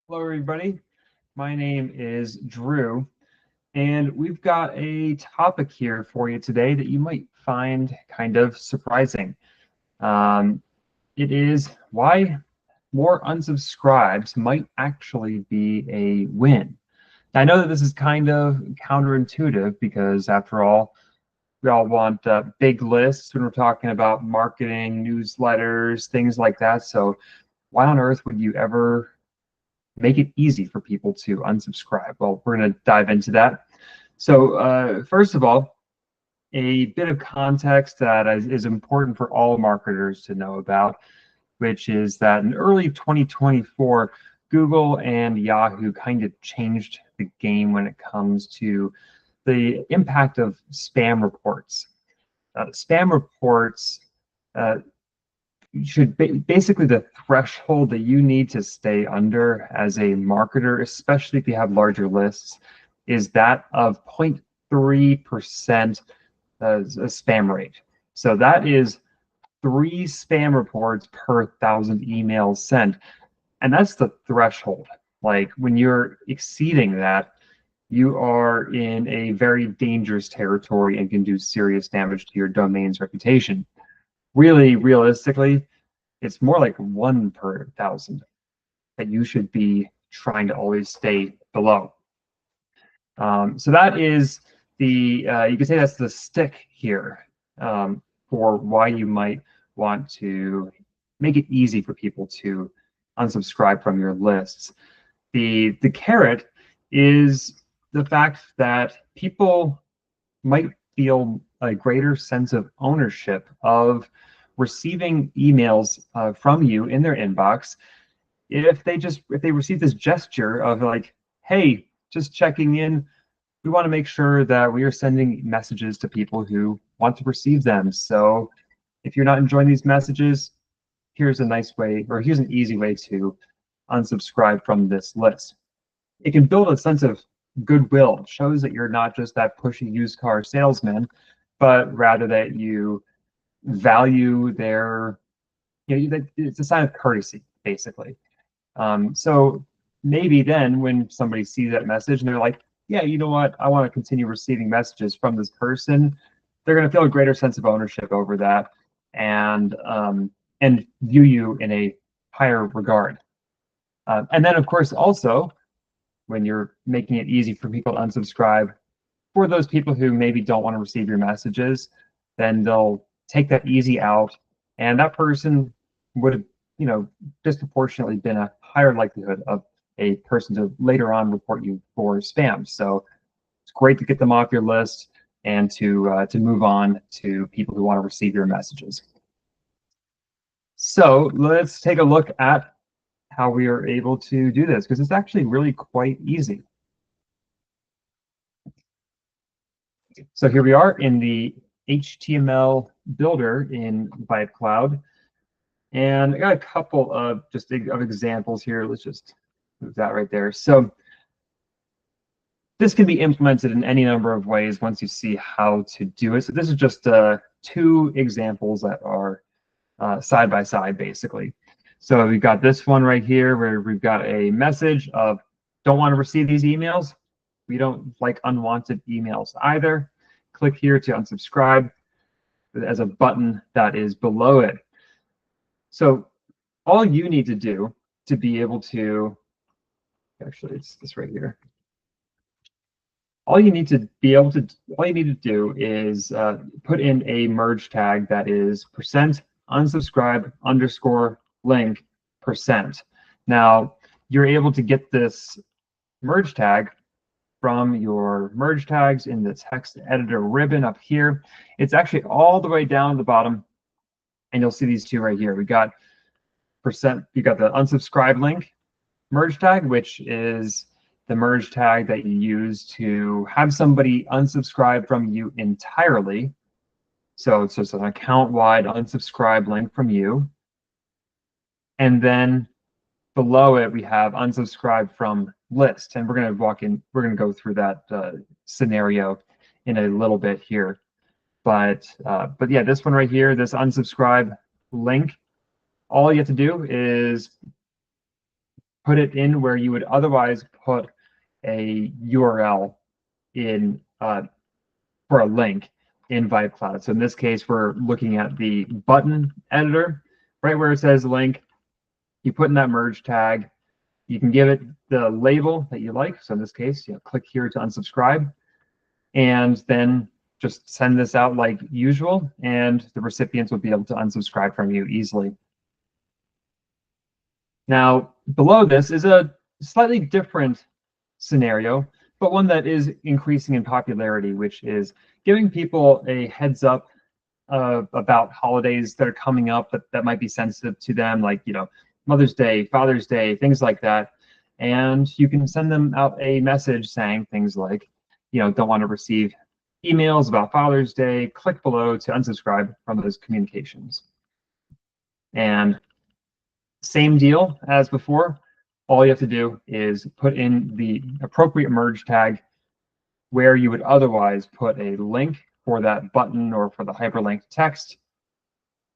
Hello, everybody. My name is Drew, and we've got a topic here for you today that you might find kind of surprising. Um, it is why more unsubscribes might actually be a win. I know that this is kind of counterintuitive because, after all, we all want big lists when we're talking about marketing, newsletters, things like that. So, why on earth would you ever make it easy for people to unsubscribe? Well, we're going to dive into that. So first of all, a bit of context that is important for all marketers to know about, which is that in early 2024, Google and Yahoo kind of changed the game when it comes to the impact of spam reports. Spam reports uh, should basically the threshold that you need to stay under as a marketer, especially if you have larger lists, is that of 0.3% as a spam rate. So that is 3 spam reports per 1,000 emails sent. And that's the threshold. Like when you're exceeding that, you are in a very dangerous territory and can do serious damage to your domain's reputation. Really, realistically, it's more like 1 per 1,000 that you should be trying to always stay below. So that is the, you could say that's the stick here for why you might want to make it easy for people to unsubscribe from your lists. The carrot is the fact that people might feel a greater sense of ownership of receiving emails from you in their inbox if they receive this gesture of like, hey, just checking in, we want to make sure that we are sending messages to people who want to receive them. So if you're not enjoying these messages, here's a nice way, or here's an easy way to unsubscribe from this list. It can build a sense of goodwill. It shows that you're not just that pushy used car salesman, but rather that you value their, it's a sign of courtesy, basically. So maybe then when somebody sees that message and they're like, yeah, you know what, I want to continue receiving messages from this person, they're going to feel a greater sense of ownership over that and view you in a higher regard. And then, of course, also, when you're making it easy for people to unsubscribe, for those people who maybe don't want to receive your messages, then they'll take that easy out, and that person would have, disproportionately been a higher likelihood of a person to later on report you for spam. So it's great to get them off your list and to move on to people who want to receive your messages. So let's take a look at how we are able to do this, because it's actually really quite easy. So here we are in the HTML builder in Vibe Cloud. And I got a couple of examples here. Let's just move that right there. So this can be implemented in any number of ways once you see how to do it. So this is just 2 examples that are side by side, basically. So we've got this one right here where we've got a message of don't want to receive these emails. We don't like unwanted emails either. Click here to unsubscribe as a button that is below it. So all you need to do to be able to, actually it's this right here. All you need to do is put in a merge tag that is %unsubscribe_link%. Now you're able to get this merge tag from your merge tags in the text editor ribbon up here. It's actually all the way down at the bottom, and you'll see these 2 right here. We got you got the unsubscribe link merge tag, which is the merge tag that you use to have somebody unsubscribe from you entirely. So it's just an account-wide unsubscribe link from you. And then below it, we have unsubscribe from list. And we're going to go through that scenario in a little bit here. But yeah, this one right here, this unsubscribe link, all you have to do is put it in where you would otherwise put a URL in for a link in VibeCloud. So in this case, we're looking at the button editor, right where it says link. You put in that merge tag. You can give it the label that you like. So in this case, click here to unsubscribe, and then just send this out like usual, and the recipients will be able to unsubscribe from you easily. Now, below this is a slightly different scenario, but one that is increasing in popularity, which is giving people a heads up about holidays that are coming up that might be sensitive to them, like Mother's Day, Father's Day, things like that. And you can send them out a message saying things like, don't want to receive emails about Father's Day, click below to unsubscribe from those communications. And same deal as before. All you have to do is put in the appropriate merge tag where you would otherwise put a link for that button or for the hyperlinked text,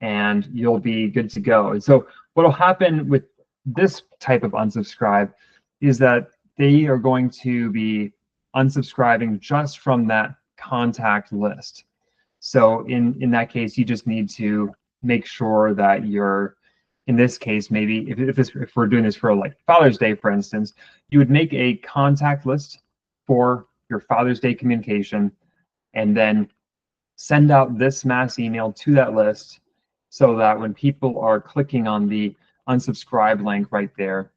and you'll be good to go. And so what will happen with this type of unsubscribe is that they are going to be unsubscribing just from that contact list. So in that case, you just need to make sure that you're, in this case, maybe if we're doing this for like Father's Day, for instance, you would make a contact list for your Father's Day communication, and then send out this mass email to that list so that when people are clicking on the unsubscribe link right there,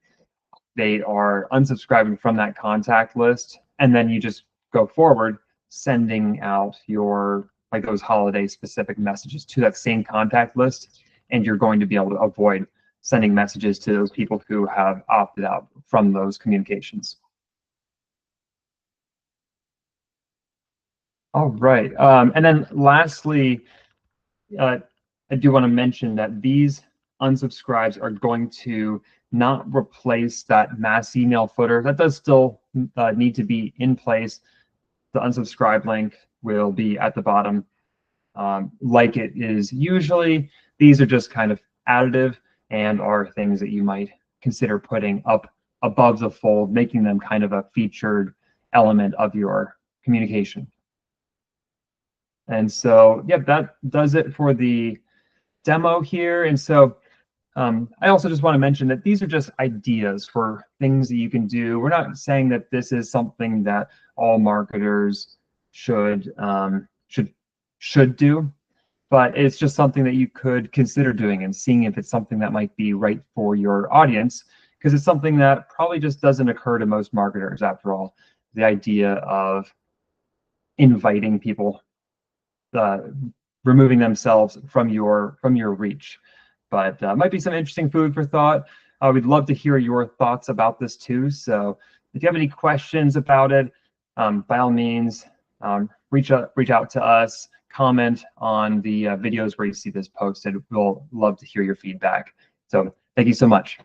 they are unsubscribing from that contact list, and then you just go forward sending out your those holiday specific messages to that same contact list, and you're going to be able to avoid sending messages to those people who have opted out from those communications. All right, and then lastly, I do want to mention that these unsubscribes are going to not replace that mass email footer. That does still need to be in place. The unsubscribe link will be at the bottom like it is usually. These are just kind of additive and are things that you might consider putting up above the fold, making them kind of a featured element of your communication. And so, yeah, that does it for the demo here. And so I also just want to mention that these are just ideas for things that you can do. We're not saying that this is something that all marketers should do, but it's just something that you could consider doing and seeing if it's something that might be right for your audience, because it's something that probably just doesn't occur to most marketers after all. The idea of inviting people, removing themselves from your reach. But might be some interesting food for thought. We'd love to hear your thoughts about this too. So if you have any questions about it, by all means, reach out to us, comment on the videos where you see this posted. We'll love to hear your feedback. So thank you so much.